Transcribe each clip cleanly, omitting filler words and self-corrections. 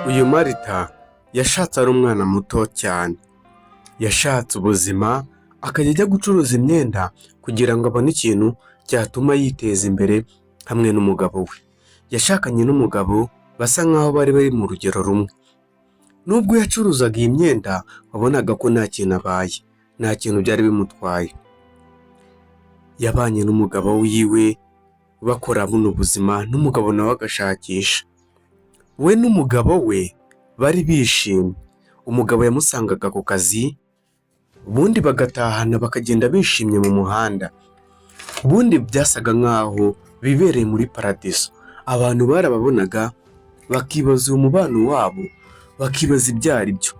Uyu Marita yashatse ari umwana muto cyane, yashatse ubuzima akajya ajya gucuruza imyenda kugira ngo abone ikintu cyatuma yiteza imbere hamwe n'umugabo we. Yashakanye n'umugabo basa nkaho bari mu rugero rumwe. Nubwo yacuruzaga iyi myenda wabonaga ko nta kintu abaye, nta kintu byari bimutwaye. Yabanye n'umugabo wiwe bakora buno buzima, n'umugabo nawe agashakisha. We n'umugabo we bari bishimye. Umugabo yamusangaga ku kazi, ubundi bagatahana bakagenda bishimye mu muhanda. Ubundi byasaga nkaho bibereye muri paradiso. Abantu barababonaga bakibaza uyu mubano wabo, bakibaza ibyo ari byo.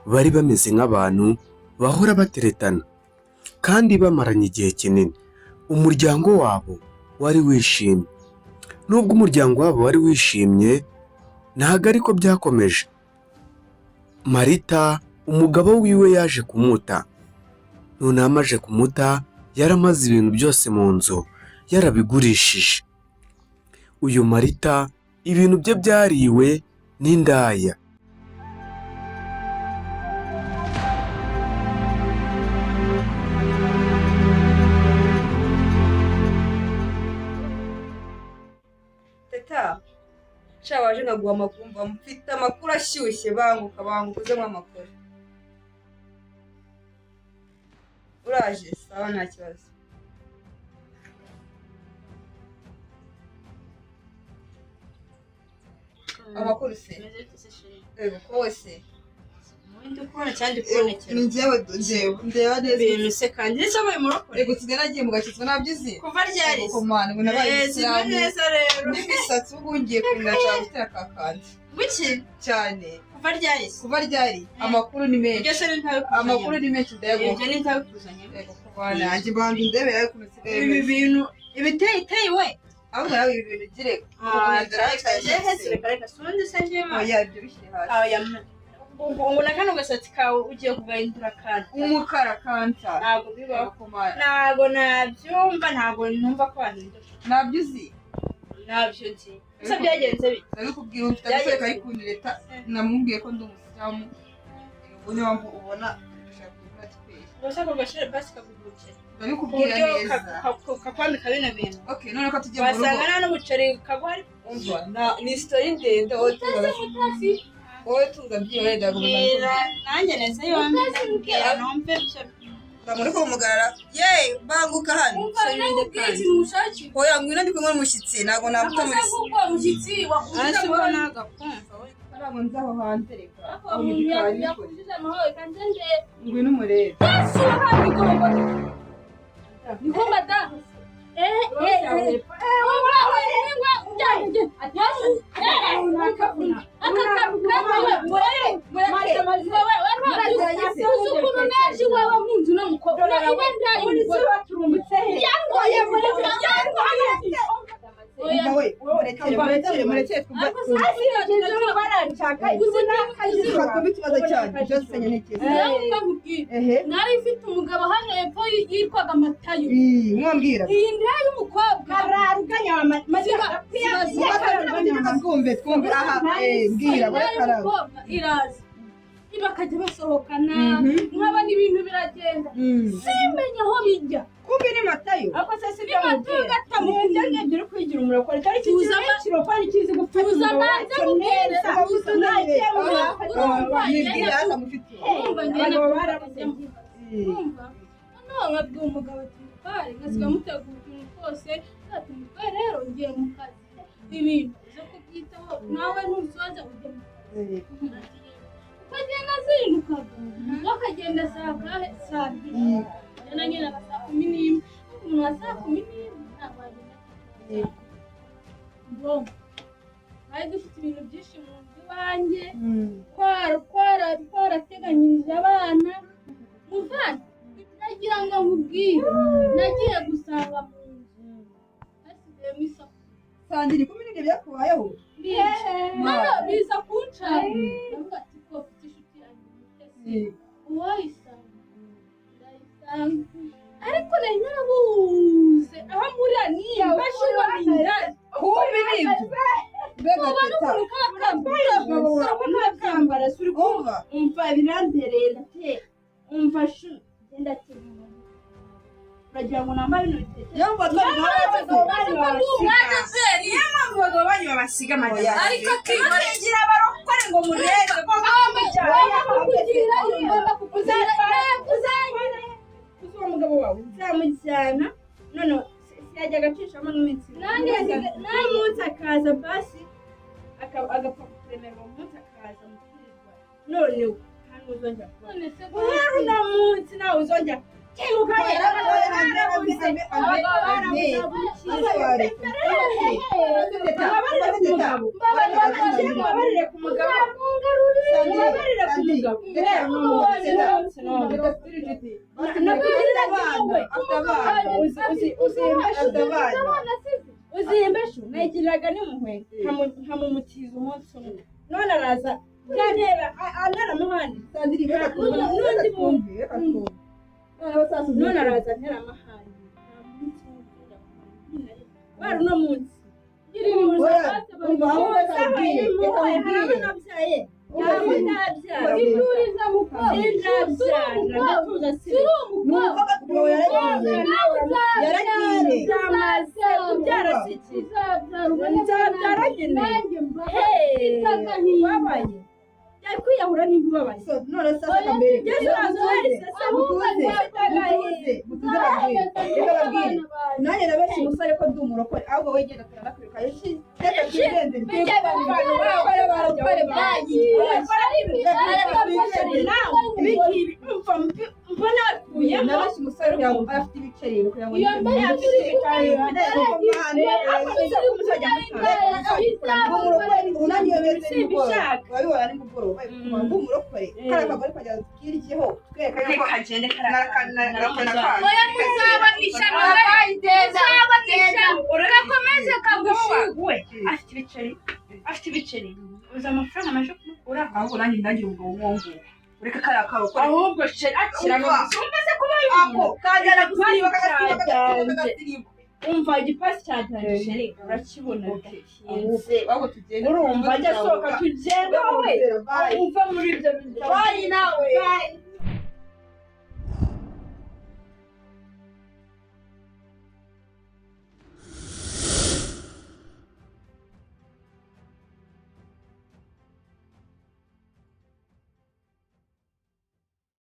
Bari bameze nk'abantu bahora bateretana kandi bamaranye igihe kinini. Umuryango wabo wari wishimye. Nubwo umuryango wabo wari wishimye, ntabwo ariko byakomeje. Marita umugabo wiwe yaje kumuta. Noneho amaze kumuta, yaramaze ibintu byose mu nzu yarabigurishije. Uyu Marita ibintu bye byariwe n'indaya. Teta, sha waje nkaguha amakuru, mfite amakuru ashyushye. Banguka uzemo amakuru. Uraje? Sawa, nta kibazo. Amakuru se? Ego kose. Ndi kubona cyandi kubonekera. Ni njyewe ndeba neza. Ibintu se kandi cyabaye mu roko. Ego tugera agiye mu gakitwa nabyizi. Kuva ryari? Komana ngo nabaye Isilamu. Neza rero. N'imisatsi ubu ngiye kwingaca gutera kakandi. Wiki? Cyane. Kuva ryari? Kuva ryari? Amakuru ni menshi. Ibyo se ntawe kuzanya. Amakuru ni menshi ndego. Ibyo ni ntawe kuzanya. Ego kubana yanjye bandu ndebe ariko nsigaye. Ibi bintu ibiteye we. Ahubwo nawe ibi bintu gireka. Reka sundi se njema. Oya ibyo bishyire hasi. Aho yamna. Ngo nakano gasatsi kawe ugiye kugahindura kandi. Umukara kanta. Ntabwo bibaho. Komana. Ntabwo nabyumva, ntabwo numva ko wahindura. Nabyo uzi. Ntabyo nzi. Gusa byagenze bite? Ndabikubwira ufite agaseka ari kunireta. Namubwiye ko ndi umusilamu. Ubu niyo mpamvu ubona dushaka kugira kipesi. Gusa ko gashere basi kagugukira. Ndabikubwira neza. Kakwambika bino bintu. Okay, none ko tujye mu rugo. Wasanga nta n'umuceri kagwari. Umva, ni story ndende wowe tunga byiyo wenda Mbwira nanjye neza yombi ndabwira numve byo. muri ko umugarara. Ye, banguka hano. Oya ngwino ndi kumwe n'umushyitsi, ntago namuta muri umushyitsi wakujije Ariko nagakumva we. ntago nzaho hanze reka. yakujije amahoro kandi nde Ngwino umurebe. Yesu habigomba niko madamu nari mfite umugabo hano hepfo yitwaga Matayo. Mwambwira. Iyi ndaya y'umukobwa Kararuganya twumve aha mbwira barakaraba. iraza bakajya basohokana nk'abana ibintu biragenda simenye aho bijya. Kumbe ni Matayo. Ako se si byo mubwira ngende uri kwigira umurokore cyari kiziro kandi kizi gupfa uzamanza mubwire nkabwira umugabo ati mutware nkasiga mutegura utuntu twose ati mutware rero ngiye mu kazi ibintu uze kubyitaho nawe ntusoza ujye mu kazi ukagenda azindukaga bakagenda saa mbiri nyine saa 11 umuntu wa saa 11 ntabwo agenda bari dufite ibintu byinshi mu nzu iwanjye twarateganyirije abana muvana nagira ngo nkubwire nagiye gusanga mu nzu hasigayemo isoko Sandiri kumbe nibyo byakubayeho. biza kuncana ndavuga ati ko ufite inshuti yanjye mutesi uwayisanga ndayisanga ariko nari narabuze aho muriya niyo bashobora kumbe nibyo. Mbega teta. kugira ngo nambare bino bitete yo ngo abagabo babasiga amajyana ariko kigira barokore ngo mureze ko uwo mugabo wawe uzamujyana none yajya agacishamo n'iminsi n'umunsi akaza basi agapfa kuremerwa umunsi akaza mukirirwa none hano uzongera kubona uno munsi nawe uzongera uzimbeshu nayigiriraga n'impuhwe nkamumutiza umunsi umwe none araza byantera anaramuhandi n'undi muntu none araza ntera amahandi bari uno munsi kwiyahura n'imbabaye none sasa kambere nanjye nabenshi umusore ko ndi umurokore ahubwo wegenda turanakwiruka reka twigenze mbona nabenshi umusore afite ibiceri kugira ngo urabibona ni mugoroba umurokore kariya kagore kajya kiryeho twereka yuko kagende urakomeze kagushugwe afite ibiceri uza amafaranga amaje kumukura ahubwo nanjye ndagira ubwo wongo ureka kariya karokore ahubwo sheri akira no umbese kuba ako kagera gusiba kagasiba umva igipasi cyatanye sheri urakibona kinze ahubwo tugende urumva ajya soka tugende wowe umva muri ibyo bintu nawe